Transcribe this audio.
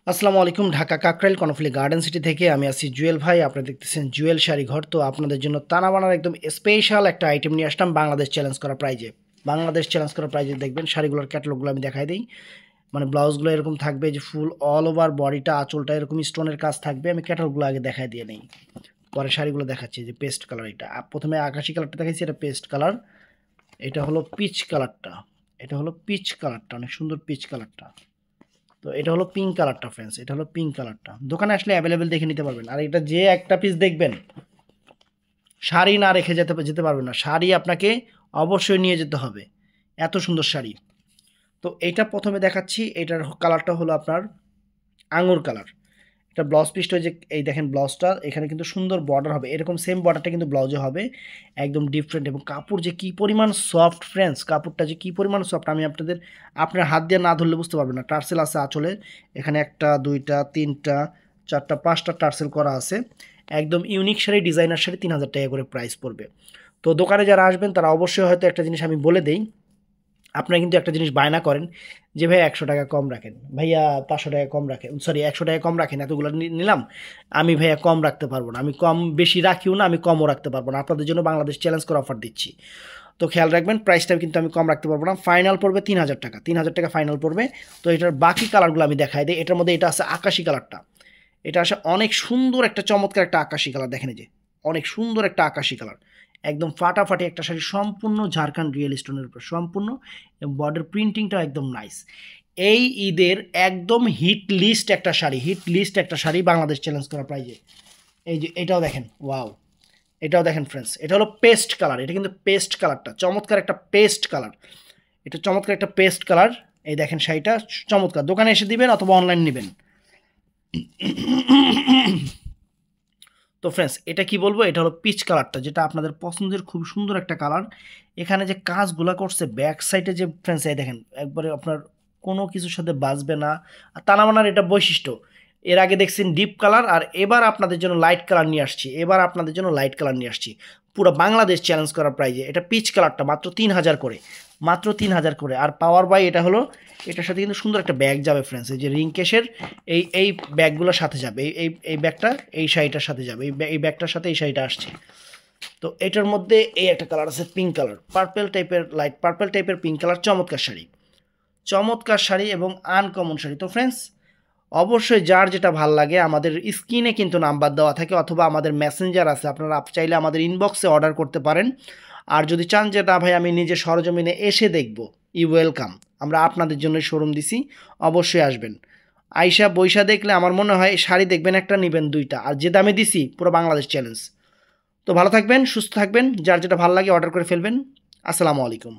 আসসালামু আলাইকুম। Dhaka Kakrail Karnaphuli garden city থেকে আমি আছি জুয়েল ভাই। আপনারা দেখতেছেন জুয়েল শাড়ি ঘর। তো আপনাদের জন্য তানাবানার একদম স্পেশাল একটা আইটেম নিয়ে আসলাম বাংলাদেশ চ্যালেঞ্জ করা প্রাইজে। বাংলাদেশ চ্যালেঞ্জ করা প্রাইজে দেখবেন শাড়িগুলোর ক্যাটালগুলো আমি দেখাই দিই। মানে ব্লাউজগুলো এরকম থাকবে যে ফুল অল ওভার বডিটা, আঁচলটা এরকম স্টোনের কাজ থাকবে। আমি ক্যাটালগুলো আগে দেখাই দিয়ে নেই, পরে শাড়িগুলো দেখাচ্ছি। যে পেস্ট কালার, এটা প্রথমে আকাশি কালারটা দেখাচ্ছি, এটা পেস্ট কালার। এটা হলো পিচ কালারটা, এটা হলো পিচ কালারটা, অনেক সুন্দর পিচ কালারটা। তো এটা হলো পিঙ্ক কালারটা ফ্রেন্ডস, এটা হলো পিঙ্ক কালারটা। দোকানে আসলে অ্যাভেলেবেল দেখে নিতে পারবেন। আর এটা যে একটা পিস দেখবেন, শাড়ি না রেখে যেতে পারবেন না, শাড়ি আপনাকে অবশ্যই নিয়ে যেতে হবে, এত সুন্দর শাড়ি। তো এটা প্রথমে দেখাচ্ছি, এটার কালারটা হলো আপনার আঙুর কালার। এটা ব্লাউজ পিসটা, যে এই দেখেন ব্লাউজটা, এখানে কিন্তু সুন্দর বর্ডার হবে, এরকম সেম বর্ডারটা কিন্তু ব্লাউজে হবে, একদম ডিফারেন্ট। এবং কাপড় যে কী পরিমাণ সফট ফ্রেন্ডস, কাপড়টা যে কী পরিমাণ সফট, আমি আপনার হাত দিয়ে না ধরলে বুঝতে পারবেন না। টার্সেল আছে আঁচলে, এখানে একটা দুইটা তিনটা চারটা পাঁচটা টার্সেল করা আছে। একদম ইউনিক শাড়ি, ডিজাইনার শাড়ি, 3000 টাকা করে প্রাইস পড়বে। তো দোকানে যারা আসবেন তারা অবশ্যই হয়তো একটা জিনিস আমি বলে দেই, আপনারা কিন্তু একটা জিনিস বায়না করেন যে ভাই 100 টাকা কম রাখেন, ভাইয়া 500 টাকা কম রাখেন, সরি 100 টাকা কম রাখেন, এতগুলো নিলাম আমি ভাইয়া কম রাখতে পারবো না। আমি কম বেশি রাখিও না, আমি কমও রাখতে পারবো না। আপনাদের জন্য বাংলাদেশ চ্যালেঞ্জ করে অফার দিচ্ছি। তো খেয়াল রাখবেন, প্রাইসটা কিন্তু আমি কম রাখতে পারবো না। ফাইনাল পড়বে 3000 টাকা, 3000 টাকা ফাইনাল পড়বে। তো এটার বাকি কালারগুলো আমি দেখাই দিই। এটার মধ্যে এটা আছে আকাশি কালারটা, এটা আসে অনেক সুন্দর একটা চমৎকার একটা আকাশি কালার। দেখেন এই যে অনেক সুন্দর একটা আকাশি কালার, একদম ফাটাফাটি একটা শাড়ি, সম্পূর্ণ ঝাড়খান্ড রিয়েল স্টোনের উপর সম্পূর্ণ, এবং বর্ডার প্রিন্টিংটা একদম নাইস। এই ঈদের একদম হিট লিস্ট একটা শাড়ি, হিট লিস্ট একটা শাড়ি বাংলাদেশ চ্যালেঞ্জ করা প্রাইজে। এই যে এটাও দেখেন, ওয়াও, এটাও দেখেন ফ্রেন্ডস, এটা হলো পেস্ট কালার। এটা কিন্তু পেস্ট কালারটা চমৎকার একটা পেস্ট কালার, এটা চমৎকার একটা পেস্ট কালার। এই দেখেন শাড়িটা চমৎকার। দোকানে এসে দিবেন অথবা অনলাইন নেবেন। তো ফ্রেন্ডস এটা কি বলবো, এটা হলো পিচ কালারটা, যেটা আপনাদের পছন্দের, খুব সুন্দর একটা কালার। এখানে যে কাজগুলা করছে ব্যাক সাইডে, যে ফ্রেন্ডস এই দেখেন, একবারে আপনার কোনো কিছুর সাথে বাজবে না। আর তানাবানার এটা বৈশিষ্ট্য, এর আগে দেখছেন ডিপ কালার, আর এবার আপনাদের জন্য লাইট কালার নিয়ে আসছি, এবার আপনাদের জন্য লাইট কালার নিয়ে আসছি পুরো বাংলাদেশ চ্যালেঞ্জ করার প্রাইজে। এটা পিচ কালারটা মাত্র 3000 করে, মাত্র 3000 করে। আর পাওয়ার বাই এটা হলো, এটার সাথে কিন্তু সুন্দর একটা ব্যাগ যাবে ফ্রেন্ডস, এই যে রিংকেশের এই ব্যাগগুলোর সাথে যাবে, এই ব্যাগটা এই শাড়িটার সাথে যাবে, এই ব্যাগটার সাথে এই শাড়িটা আসছে। তো এটার মধ্যে এই একটা কালার আছে পিঙ্ক কালার, পার্পেল টাইপের, লাইট পার্পেল টাইপের পিঙ্ক কালার। চমৎকার শাড়ি, চমৎকার শাড়ি এবং আনকমন শাড়ি। তো ফ্রেন্ডস অবশ্যই যার যেটা ভাল লাগে, আমাদের স্ক্রিনে কিন্তু নাম্বার দেওয়া থাকে, অথবা আমাদের মেসেঞ্জার আছে, আপনারা চাইলে আমাদের ইনবক্সে অর্ডার করতে পারেন। আর যদি চান যে না ভাই আমি নিজে সরজমিনে এসে দেখব, ওয়েলকাম, আমরা আপনাদের জন্য শোরুম দিছি, অবশ্যই আসবেন। আইসা বৈশা দেখলে আমার মনে হয় শাড়ি দেখবেন একটা, নেবেন দুইটা। আর যে দামে দিছি পুরো বাংলাদেশ চ্যালেঞ্জ। তো ভালো থাকবেন, সুস্থ থাকবেন, যার যেটা ভালো লাগে অর্ডার করে ফেলবেন। আসসালামু আলাইকুম।